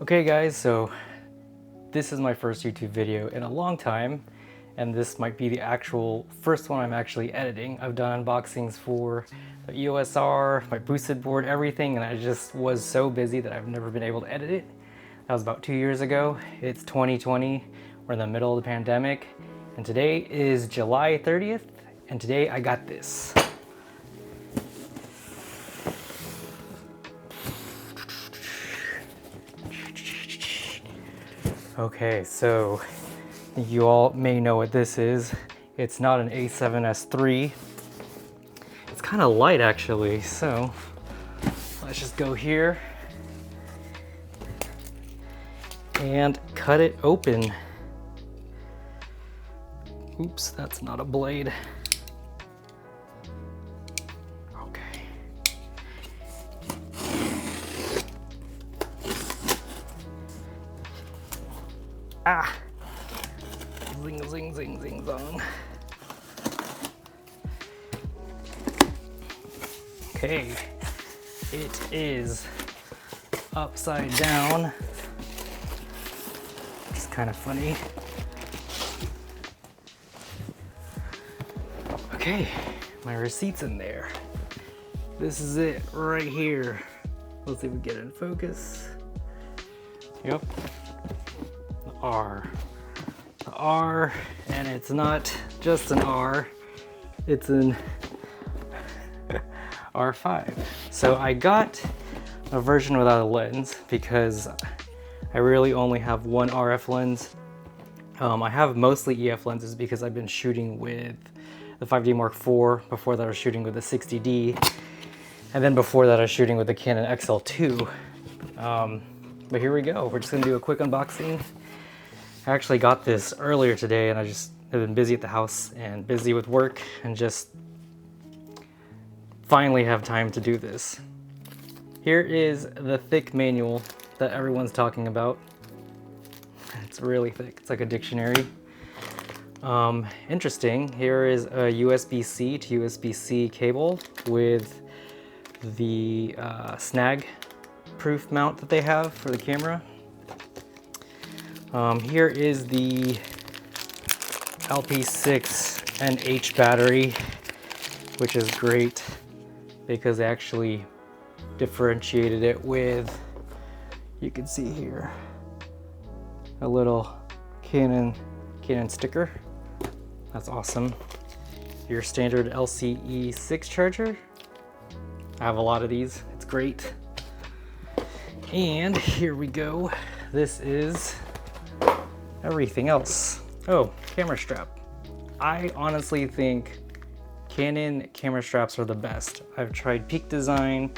Okay guys, so this is my first YouTube video in a long time, and this might be the actual first one I'm actually editing. I've done unboxings for the EOS R, my boosted board, everything, and I just was so busy that I've never been able to edit it. That was about 2 years ago. It's 2020, we're in the middle of the pandemic, and today is July 30th, and today I got this. Okay, so you all may know what this is. It's not an A7S III. It's kind of light actually, so let's just go here and cut it open. Oops, that's not a blade. Okay. Ah! Zing, zing, zing, zing, zong. Okay, it is upside down. It's kind of funny. Okay, my receipt's in there. This is it right here. Let's see if we get it in focus. Yep. The R, and it's not just an R, it's an R5. So I got a version without a lens because I really only have one RF lens. I have mostly EF lenses because I've been shooting with the 5D Mark IV. Before that I was shooting with the 60D, and then before that I was shooting with the Canon XL2. But here we go, we're just gonna do a quick unboxing. I actually got this earlier today and I just have been busy at the house and busy with work and just finally have time to do this. Here is the thick manual that everyone's talking about. It's really thick, it's like a dictionary. Interesting, here is a USB-C to USB-C cable with the snag proof mount that they have for the camera. Here is the LP6 NH battery, which is great because they actually differentiated it with, you can see here, a little Canon sticker. That's awesome. Your standard LCE6 charger. I have a lot of these, it's great. And here we go. This is everything else. Oh, camera strap. I honestly think Canon camera straps are the best. I've tried Peak Design,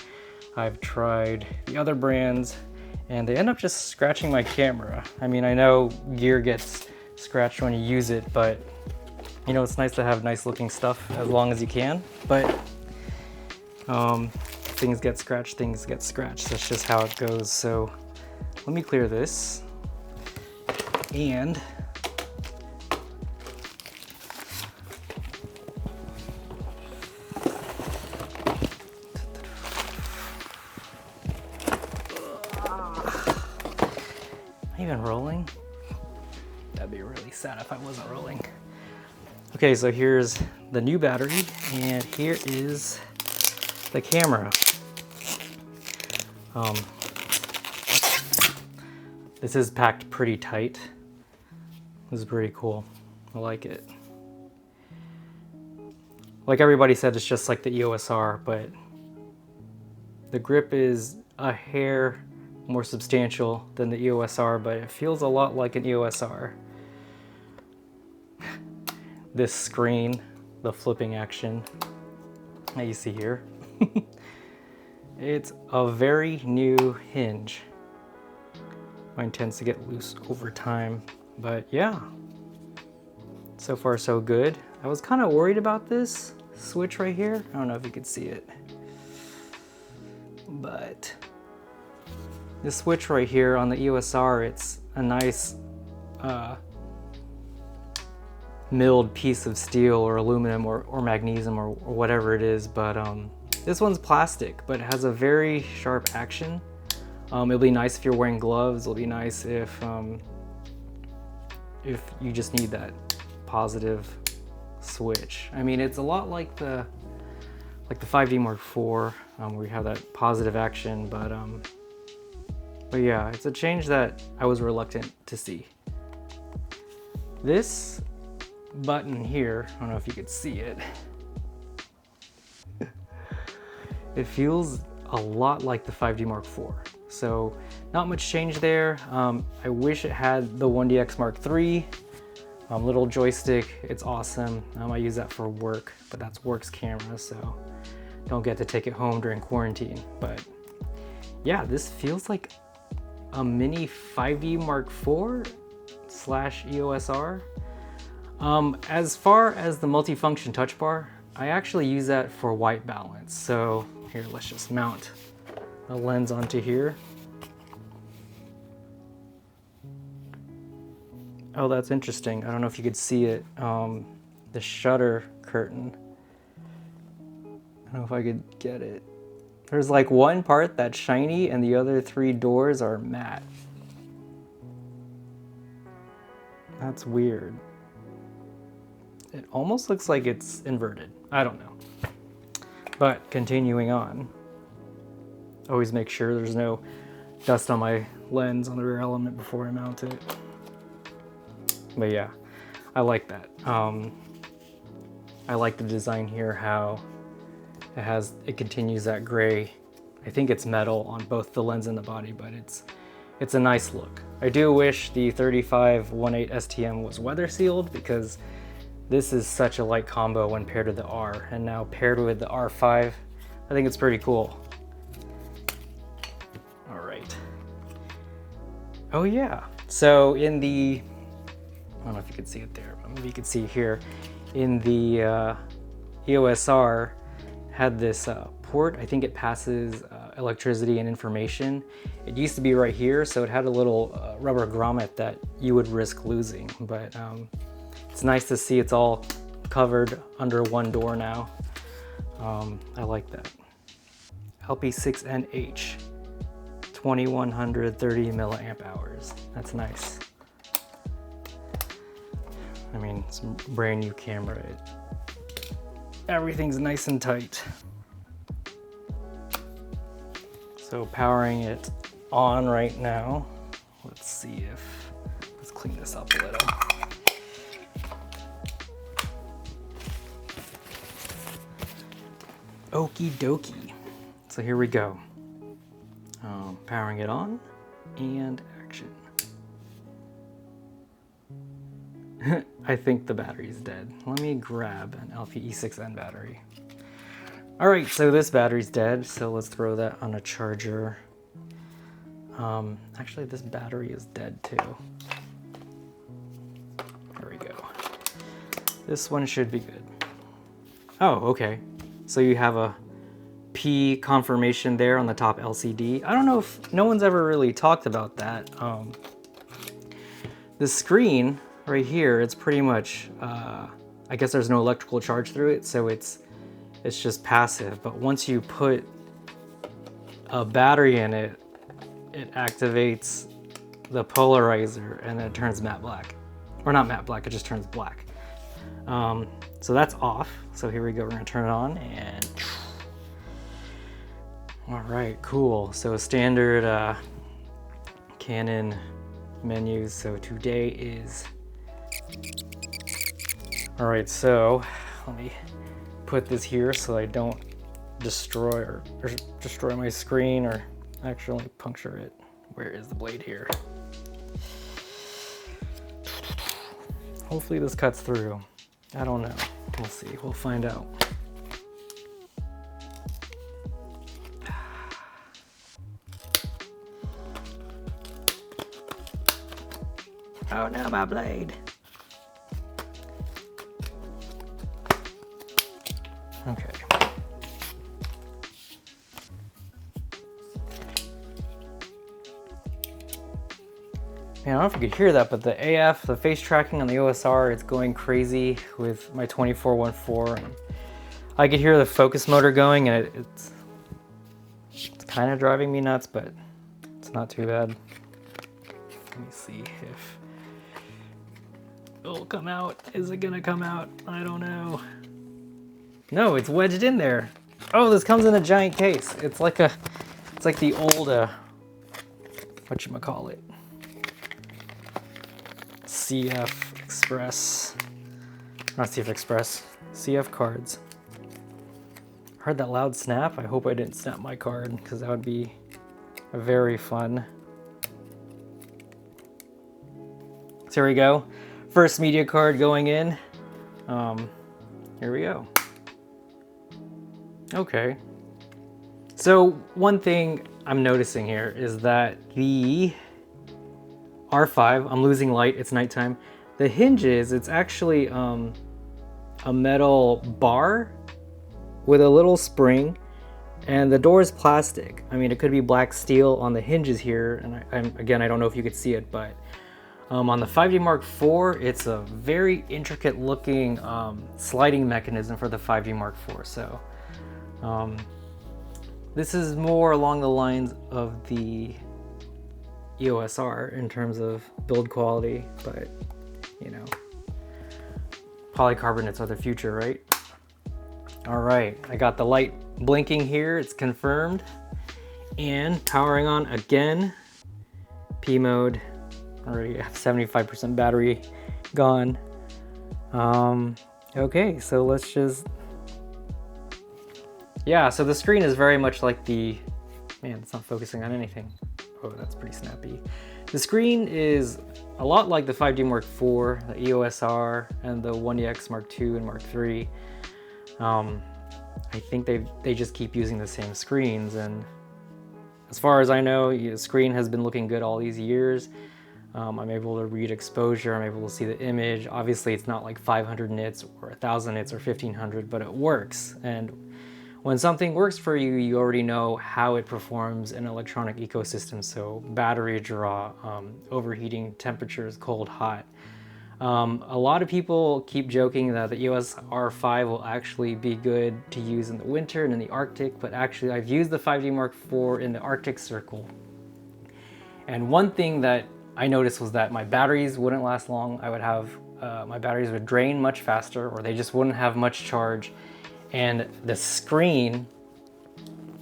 I've tried the other brands, and they end up just scratching my camera. I mean, I know gear gets scratched when you use it, but you know, it's nice to have nice looking stuff as long as you can, but things get scratched. That's just how it goes. So let me clear this. And am I even rolling? That'd be really sad if I wasn't rolling. Okay, so here's the new battery, and here is the camera. This is packed pretty tight. This is pretty cool. I like it. Like everybody said, it's just like the EOS R, but the grip is a hair more substantial than the EOS R, but it feels a lot like an EOS R. This screen, the flipping action that you see here, it's a very new hinge. Mine tends to get loose over time, but yeah, so far so good. I was kind of worried about this switch right here. I don't know if you could see it, but this switch right here on the EOS R, it's a nice milled piece of steel or aluminum or magnesium or whatever it is, but this one's plastic, but it has a very sharp action It'll be nice if you're wearing gloves. It'll be nice if you just need that positive switch. I mean, it's a lot like the 5D Mark IV, where you have that positive action, but yeah, it's a change that I was reluctant to see. This button here, I don't know if you could see it. It feels a lot like the 5D Mark IV. So not much change there. I wish it had the 1DX Mark III. Little joystick, it's awesome. I use that for work, but that's work's camera, so don't get to take it home during quarantine. But yeah, this feels like a mini 5D Mark IV / EOS R. As far as the multifunction touch bar, I actually use that for white balance. So here, let's just mount a lens onto here. Oh, that's interesting. I don't know if you could see it. The shutter curtain. I don't know if I could get it. There's like one part that's shiny and the other 3 doors are matte. That's weird. It almost looks like it's inverted. I don't know. But continuing on. Always make sure there's no dust on my lens on the rear element before I mount it. But yeah, I like that. I like the design here, how it continues that gray. I think it's metal on both the lens and the body, but it's a nice look. I do wish the 35-18 STM was weather sealed, because this is such a light combo when paired with the R, and now paired with the R5, I think it's pretty cool. All right. Oh yeah, so in the, I don't know if you can see it there, but maybe you can see here, in the EOS R had this port. I think it passes electricity and information. It used to be right here, so it had a little rubber grommet that you would risk losing, but it's nice to see it's all covered under one door now. I like that. LP6NH, 2130 milliamp hours. That's nice. I mean, it's a brand new camera. Everything's nice and tight. So powering it on right now. Let's see if, let's clean this up a little. Okie dokie. So here we go. Powering it on and action. I think the battery's dead. Let me grab an LPE6N battery. All right, so this battery's dead, so let's throw that on a charger. Actually, this battery is dead too. There we go. This one should be good. Oh, okay. So you have a P confirmation there on the top LCD. I don't know if, no one's ever really talked about that. The screen right here, it's pretty much, I guess there's no electrical charge through it, so it's just passive. But once you put a battery in it, it activates the polarizer and then it turns matte black. Or not matte black, it just turns black. So that's off. So here we go, we're gonna turn it on and... All right, cool. So standard Canon menus. So today is... All right, so let me put this here so I don't destroy or destroy my screen or actually puncture it. Where is the blade here? Hopefully this cuts through. I don't know. We'll see. We'll find out. Oh no, my blade. Okay. Man, I don't know if you could hear that, but the AF, the face tracking on the EOS R, it's going crazy with my 24-1.4. And I could hear the focus motor going, and it's kind of driving me nuts, but it's It's not too bad. Let me see if it'll come out. Is it gonna come out? I don't know. No, it's wedged in there. Oh, this comes in a giant case. It's like the old, whatchamacallit? CF Express. Not CF Express, CF cards. Heard that loud snap? I hope I didn't snap my card, because that would be very fun. So here we go. First media card going in. Here we go. Okay. So one thing I'm noticing here is that the R5, I'm losing light, it's nighttime. The hinges, it's actually a metal bar with a little spring, and the door is plastic. I mean, it could be black steel on the hinges here, and again, I don't know if you could see it, but on the 5D Mark IV, it's a very intricate looking sliding mechanism for the 5D Mark IV. So this is more along the lines of the EOS R in terms of build quality, but you know, polycarbonates are the future, right? All right, I got the light blinking here, it's confirmed, and powering on again. P mode, already have 75% battery gone. Okay, so let's just, yeah, so the screen is very much like the, man, it's not focusing on anything. Oh, that's pretty snappy. The screen is a lot like the 5D Mark IV, the EOS R, and the 1DX Mark II and Mark III. I think they just keep using the same screens, and as far as I know, the screen has been looking good all these years. I'm able to read exposure, I'm able to see the image. Obviously it's not like 500 nits or 1000 nits or 1500, but it works. And when something works for you, you already know how it performs in an electronic ecosystem. So battery draw, overheating temperatures, cold, hot. A lot of people keep joking that the EOS R5 will actually be good to use in the winter and in the Arctic, but actually I've used the 5D Mark IV in the Arctic Circle. And one thing that I noticed was that my batteries wouldn't last long. I would have, my batteries would drain much faster, or they just wouldn't have much charge. And the screen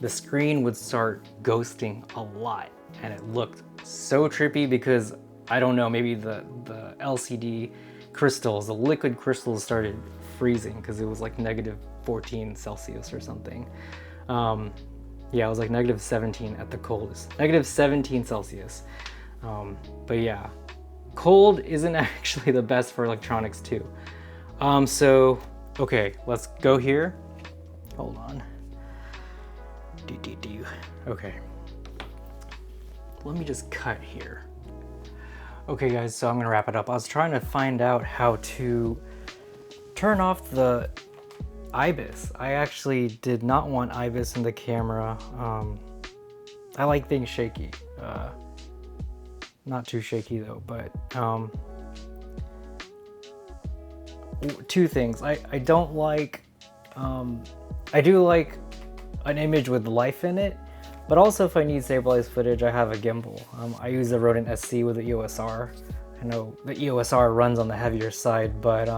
would start ghosting a lot, and it looked so trippy because I don't know, maybe the LCD crystals, the liquid crystals started freezing because it was like -14 Celsius or something. Yeah, it was like -17 at the coldest, -17 Celsius. But yeah, cold isn't actually the best for electronics too. So, okay, let's go here. Hold on. Okay. Let me just cut here. Okay guys, so I'm gonna wrap it up. I was trying to find out how to turn off the IBIS. I actually did not want IBIS in the camera. I like things shaky. Not too shaky though, but two things. I don't like, I do like an image with life in it, but also if I need stabilized footage, I have a gimbal. I use the Rodent SC with the EOS R. I know the EOS R runs on the heavier side, but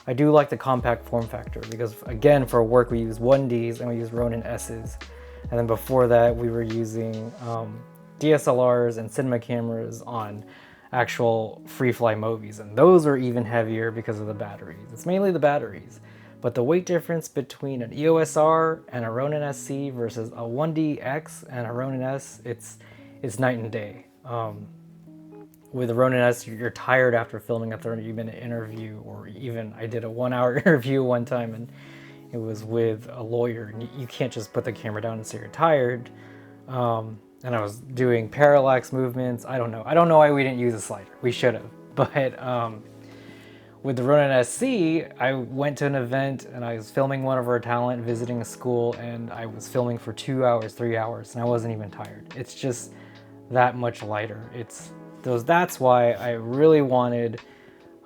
I do like the compact form factor because again, for work we use 1Ds and we use Ronin S's. And then before that we were using DSLRs and cinema cameras on actual free-fly movies, and those are even heavier because of the batteries. It's mainly the batteries, but the weight difference between an EOS R and a Ronin SC versus a 1DX and a Ronin S, it's night and day. With a Ronin S, you're tired after filming a 30-minute interview, or even I did a 1-hour interview one time and it was with a lawyer, and you can't just put the camera down and say you're tired. And I was doing parallax movements. I don't know why we didn't use a slider. We should have. But with the Ronin SC, I went to an event and I was filming one of our talent, visiting a school, and I was filming for 2 hours, 3 hours, and I wasn't even tired. It's just that much lighter. That's why I really wanted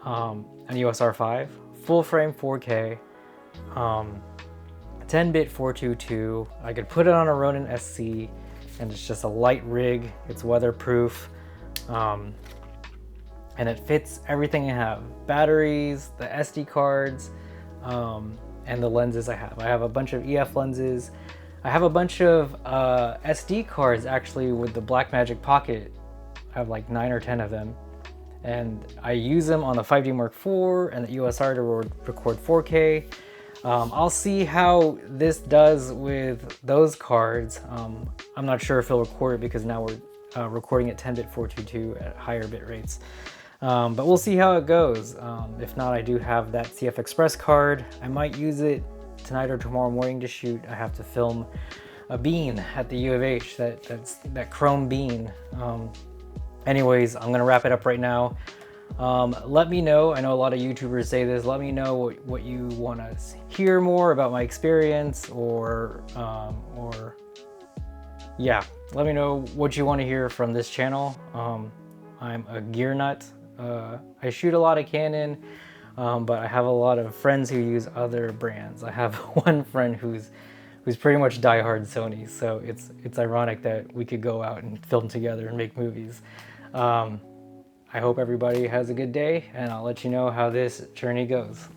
an EOS R5, full frame 4K, 10-bit 422. I could put it on a Ronin SC, and it's just a light rig. It's weatherproof, and it fits everything I have: batteries, the SD cards, and the lenses I have. I have a bunch of EF lenses. I have a bunch of SD cards actually with the Blackmagic Pocket. I have like 9 or 10 of them, and I use them on the 5D Mark IV and the EOS R to record 4K. I'll see how this does with those cards. I'm not sure if it'll record it because now we're recording at 10-bit 422 at higher bit rates. But we'll see how it goes. If not, I do have that CF Express card. I might use it tonight or tomorrow morning to shoot. I have to film a bean at the U of H, that chrome bean. Anyways, I'm gonna wrap it up right now. Let me know, I know a lot of YouTubers say this, let me know what you want to hear more about my experience, or yeah, let me know what you want to hear from this channel. I'm a gear nut. I shoot a lot of Canon, but I have a lot of friends who use other brands. I have one friend who's pretty much diehard Sony, so it's ironic that we could go out and film together and make movies. I hope everybody has a good day, and I'll let you know how this journey goes.